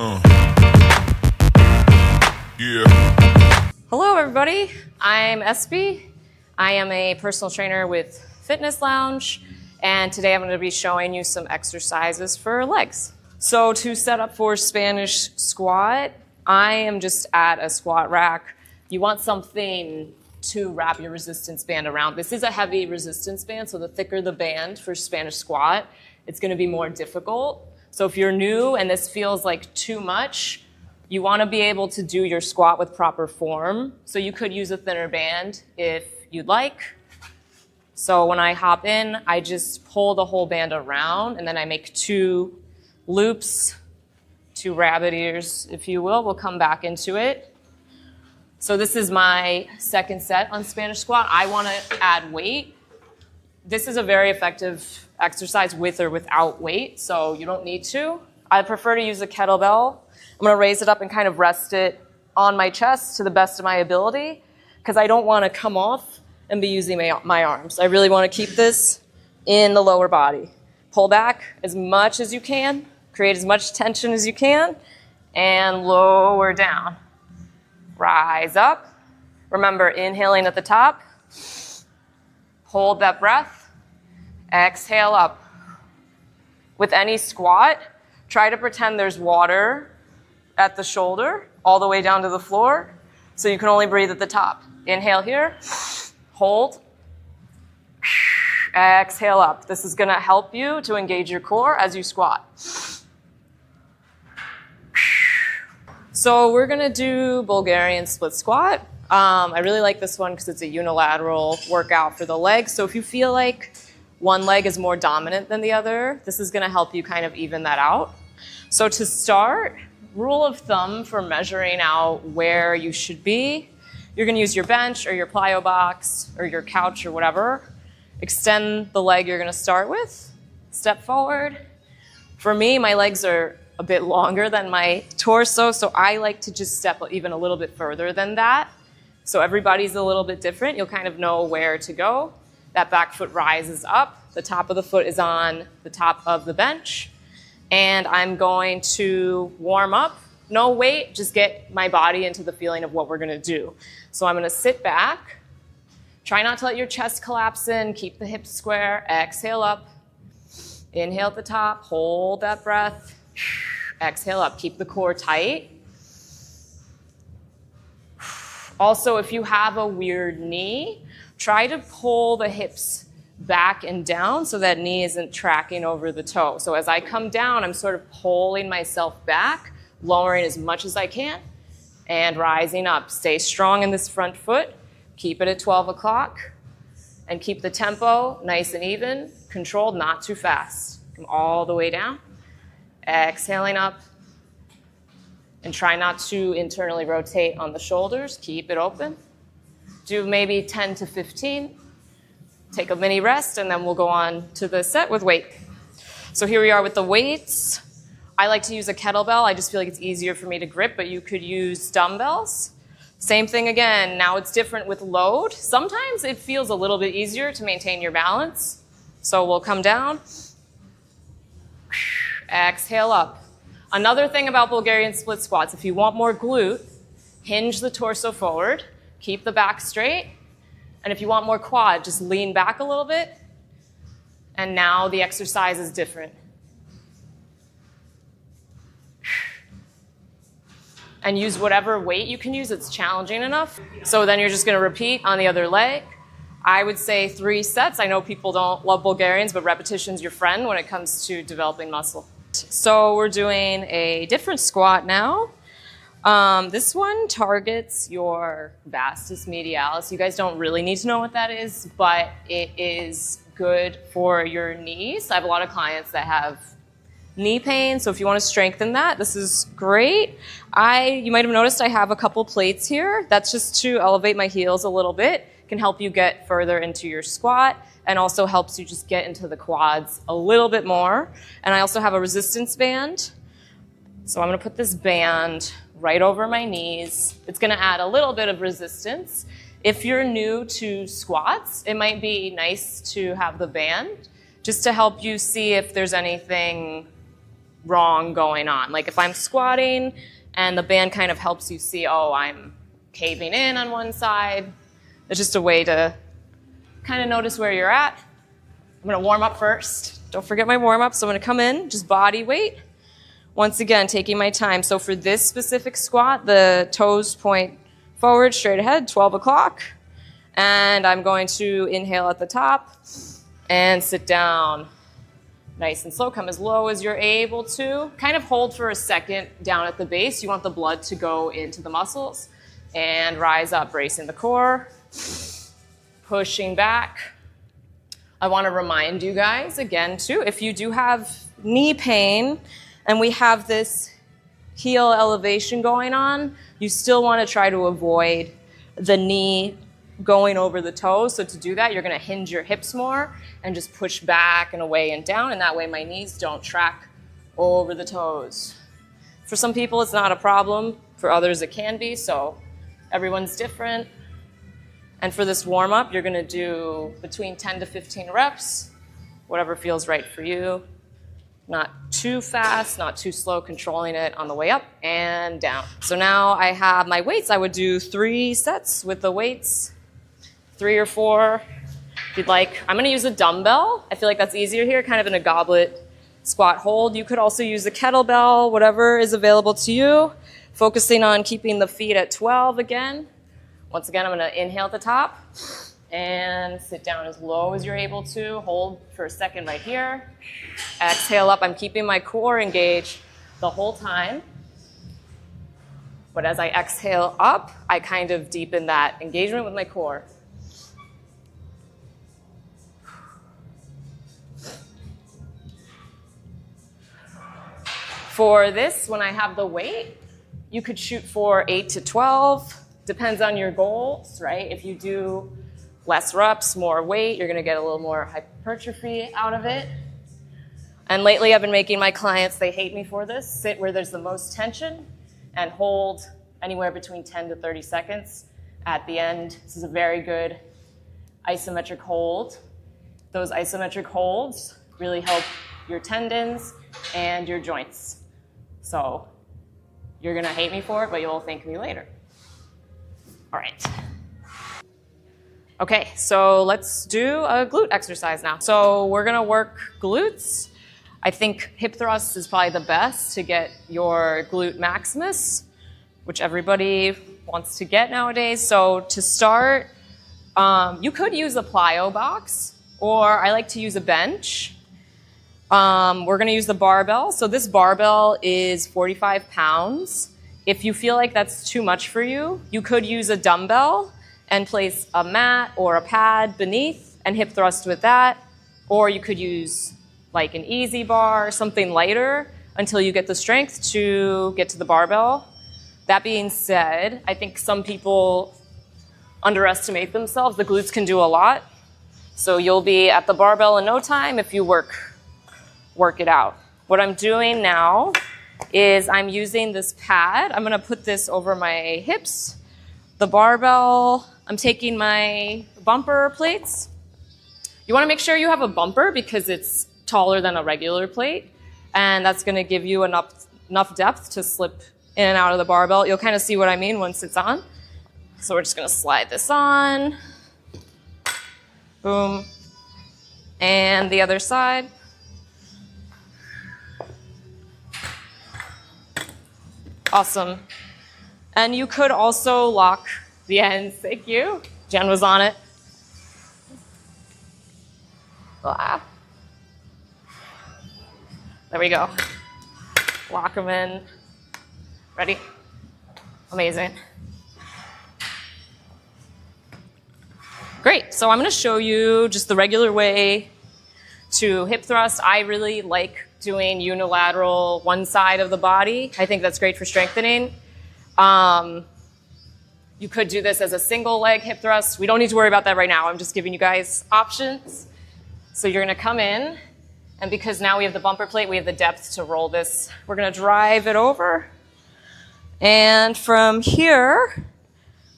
Yeah. Hello everybody, I'm Espi. I am a personal trainer with Fitness Lounge, and today I'm going to be showing you some exercises for legs. So to set up for Spanish squat, I am just at a squat rack. You want something to wrap your resistance band around. This is a heavy resistance band, so the thicker the band for Spanish squat, it's going to be more difficult. So if you're new and this feels like too much, you want to be able to do your squat with proper form. So you could use a thinner band if you'd like. So when I hop in, I just pull the whole band around, and then I make 2 loops, 2 rabbit ears, if you will. We'll come back into it. So this is my second set on Spanish squat. I want to add weight. This is a very effective exercise with or without weight, so you don't need to. I prefer to use a kettlebell. I'm going to raise it up and kind of rest it on my chest to the best of my ability, because I don't want to come off and be using my arms. I really want to keep this in the lower body. Pull back as much as you can, create as much tension as you can, and lower down. Rise up. Remember, inhaling at the top. Hold that breath. Exhale up. With any squat, try to pretend there's water at the shoulder all the way down to the floor, so you can only breathe at the top. Inhale here. Hold. Exhale up. This is going to help you to engage your core as you squat. So we're going to do Bulgarian Split Squat. I really like this one because it's a unilateral workout for the legs. So if you feel like one leg is more dominant than the other, this is going to help you kind of even that out. So to start, rule of thumb for measuring out where you should be, you're going to use your bench or your plyo box or your couch or whatever. Extend the leg you're going to start with. Step forward. For me, my legs are a bit longer than my torso, so I like to just step even a little bit further than that. So everybody's a little bit different. You'll kind of know where to go. That back foot rises up. The top of the foot is on the top of the bench. And I'm going to warm up. No weight, just get my body into the feeling of what we're going to do. So I'm going to sit back. Try not to let your chest collapse in. Keep the hips square. Exhale up. Inhale at the top. Hold that breath. Exhale up. Keep the core tight. Also, if you have a weird knee, try to pull the hips back and down so that knee isn't tracking over the toe. So as I come down, I'm sort of pulling myself back, lowering as much as I can, and rising up. Stay strong in this front foot. Keep it at 12 o'clock, and keep the tempo nice and even, controlled, not too fast. Come all the way down. Exhaling up. And try not to internally rotate on the shoulders. Keep it open. Do maybe 10 to 15. Take a mini rest, and then we'll go on to the set with weight. So here we are with the weights. I like to use a kettlebell. I just feel like it's easier for me to grip, but you could use dumbbells. Same thing again. Now it's different with load. Sometimes it feels a little bit easier to maintain your balance. So we'll come down. Exhale up. Another thing about Bulgarian split squats, if you want more glute, hinge the torso forward, keep the back straight, and if you want more quad, just lean back a little bit, and now the exercise is different. And use whatever weight you can use that's challenging enough. So then you're just going to repeat on the other leg. I would say 3 sets. I know people don't love Bulgarians, but repetition's your friend when it comes to developing muscle. So we're doing a different squat now. This one targets your vastus medialis. You guys don't really need to know what that is, but it is good for your knees. I have a lot of clients that have knee pain, so if you want to strengthen that, this is great. You might have noticed I have a couple plates here. That's just to elevate my heels a little bit. Can help you get further into your squat, and also helps you just get into the quads a little bit more. And I also have a resistance band. So I'm going to put this band right over my knees. It's going to add a little bit of resistance. If you're new to squats, it might be nice to have the band just to help you see if there's anything wrong going on. Like if I'm squatting and the band kind of helps you see, oh, I'm caving in on one side. It's just a way to kind of notice where you're at. I'm gonna warm up first. Don't forget my warm up. So I'm gonna come in, just body weight. Once again, taking my time. So for this specific squat, the toes point forward, straight ahead, 12 o'clock. And I'm going to inhale at the top and sit down. Nice and slow, come as low as you're able to. Kind of hold for a second down at the base. You want the blood to go into the muscles. And rise up, bracing the core, pushing back. I want to remind you guys again too, if you do have knee pain and we have this heel elevation going on, you still want to try to avoid the knee going over the toes. So to do that, you're going to hinge your hips more and just push back and away and down. And that way my knees don't track over the toes. For some people, it's not a problem. For others, it can be. So everyone's different. And for this warm up, you're going to do between 10 to 15 reps, whatever feels right for you. Not too fast, not too slow, controlling it on the way up and down. So now I have my weights. I would do 3 sets with the weights, 3 or 4 if you'd like. I'm going to use a dumbbell. I feel like that's easier here, kind of in a goblet squat hold. You could also use a kettlebell, whatever is available to you. Focusing on keeping the feet at 12 again. Once again, I'm going to inhale at the top and sit down as low as you're able to. Hold for a second right here. Exhale up. I'm keeping my core engaged the whole time. But as I exhale up, I kind of deepen that engagement with my core. For this, when I have the weight, you could shoot for 8 to 12. Depends on your goals, right? If you do less reps, more weight, you're gonna get a little more hypertrophy out of it. And lately I've been making my clients, they hate me for this, sit where there's the most tension and hold anywhere between 10 to 30 seconds at the end. This is a very good isometric hold. Those isometric holds really help your tendons and your joints. So you're gonna hate me for it, but you'll thank me later. All right. Okay, so let's do a glute exercise now. So we're gonna work glutes. I think hip thrust is probably the best to get your glute maximus, which everybody wants to get nowadays. So to start, you could use a plyo box, or I like to use a bench. We're gonna use the barbell. So this barbell is 45 pounds. If you feel like that's too much for you, you could use a dumbbell and place a mat or a pad beneath and hip thrust with that. Or you could use like an easy bar, something lighter until you get the strength to get to the barbell. That being said, I think some people underestimate themselves. The glutes can do a lot. So you'll be at the barbell in no time if you work it out. What I'm doing now is I'm using this pad. I'm gonna put this over my hips. The barbell, I'm taking my bumper plates. You wanna make sure you have a bumper because it's taller than a regular plate, and that's gonna give you enough depth to slip in and out of the barbell. You'll kind of see what I mean once it's on. So we're just gonna slide this on. Boom. And the other side. Awesome. And you could also lock the ends. Thank you. Jen was on it. Ah. There we go. Lock them in. Ready? Amazing. Great. So I'm going to show you just the regular way to hip thrust. I really like doing unilateral one side of the body. I think that's great for strengthening. You could do this as a single leg hip thrust. We don't need to worry about that right now. I'm just giving you guys options. So you're gonna come in, and because now we have the bumper plate, we have the depth to roll this. We're gonna drive it over. And from here,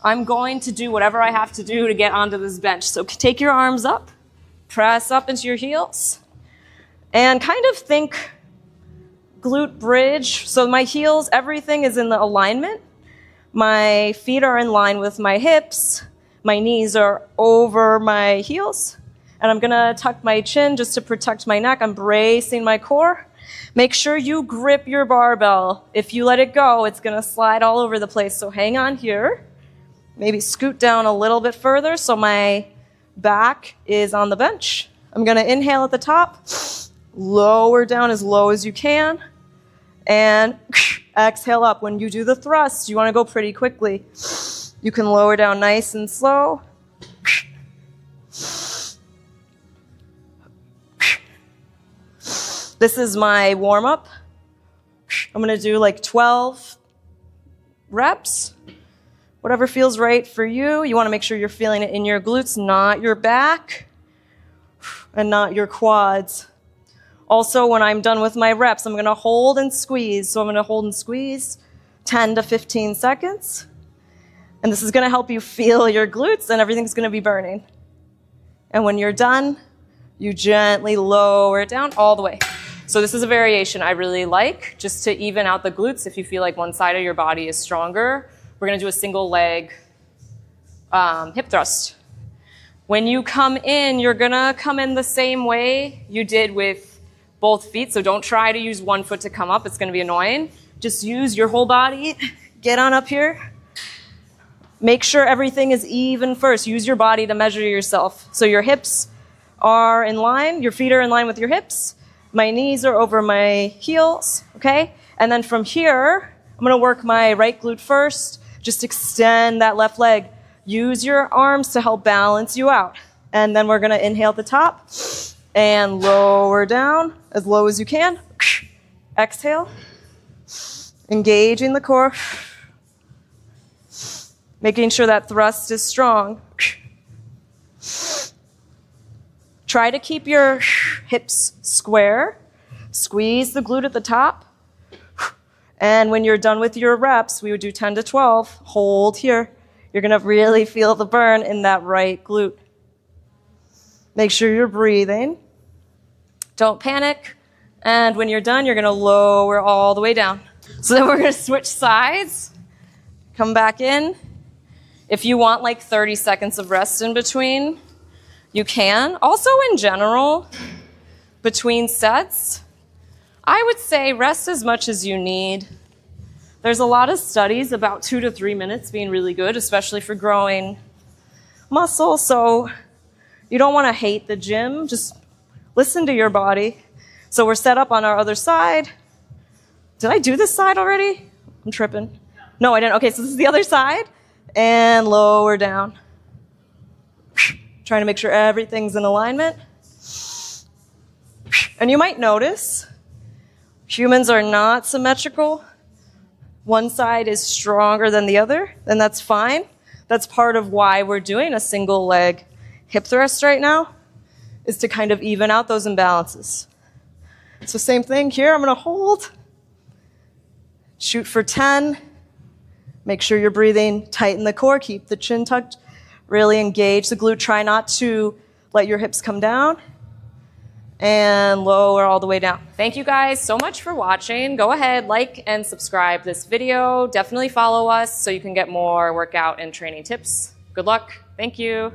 I'm going to do whatever I have to do to get onto this bench. So take your arms up, press up into your heels, and kind of think glute bridge. So my heels, everything is in the alignment. My feet are in line with my hips. My knees are over my heels. And I'm gonna tuck my chin just to protect my neck. I'm bracing my core. Make sure you grip your barbell. If you let it go, it's gonna slide all over the place. So hang on here. Maybe scoot down a little bit further so my back is on the bench. I'm gonna inhale at the top, lower down as low as you can, and exhale up. When you do the thrust, you wanna go pretty quickly. You can lower down nice and slow. This is my warm-up. I'm gonna do like 12 reps. Whatever feels right for you. You wanna make sure you're feeling it in your glutes, not your back, and not your quads. Also, when I'm done with my reps, I'm gonna hold and squeeze. So I'm gonna hold and squeeze 10 to 15 seconds. And this is gonna help you feel your glutes and everything's gonna be burning. And when you're done, you gently lower it down all the way. So this is a variation I really like, just to even out the glutes. If you feel like one side of your body is stronger, we're gonna do a single leg hip thrust. When you come in, you're gonna come in the same way you did with both feet. So don't try to use one foot to come up. It's gonna be annoying. Just use your whole body. Get on up here. Make sure everything is even first. Use your body to measure yourself. So your hips are in line, your feet are in line with your hips. My knees are over my heels, okay? And then from here, I'm gonna work my right glute first. Just extend that left leg. Use your arms to help balance you out. And then we're gonna inhale at the top and lower down as low as you can. Exhale, engaging the core. Making sure that thrust is strong. Try to keep your hips square. Squeeze the glute at the top. And when you're done with your reps, we would do 10 to 12. Hold here. You're gonna really feel the burn in that right glute. Make sure you're breathing. Don't panic. And when you're done, you're gonna lower all the way down. So then we're gonna switch sides. Come back in. If you want like 30 seconds of rest in between, you can. Also in general, between sets, I would say rest as much as you need. There's a lot of studies about 2 to 3 minutes being really good, especially for growing muscle. So you don't want to hate the gym, just listen to your body. So we're set up on our other side. Did I do this side already? I'm tripping. No, I didn't. Okay, so this is the other side. And lower down. Trying to make sure everything's in alignment. And you might notice humans are not symmetrical. One side is stronger than the other, then that's fine. That's part of why we're doing a single leg hip thrust right now, is to kind of even out those imbalances. So same thing here, I'm gonna hold. Shoot for 10. Make sure you're breathing, tighten the core, keep the chin tucked, really engage the glute. Try not to let your hips come down. And lower all the way down. Thank you guys so much for watching. Go ahead, like and subscribe this video. Definitely follow us so you can get more workout and training tips. Good luck. Thank you.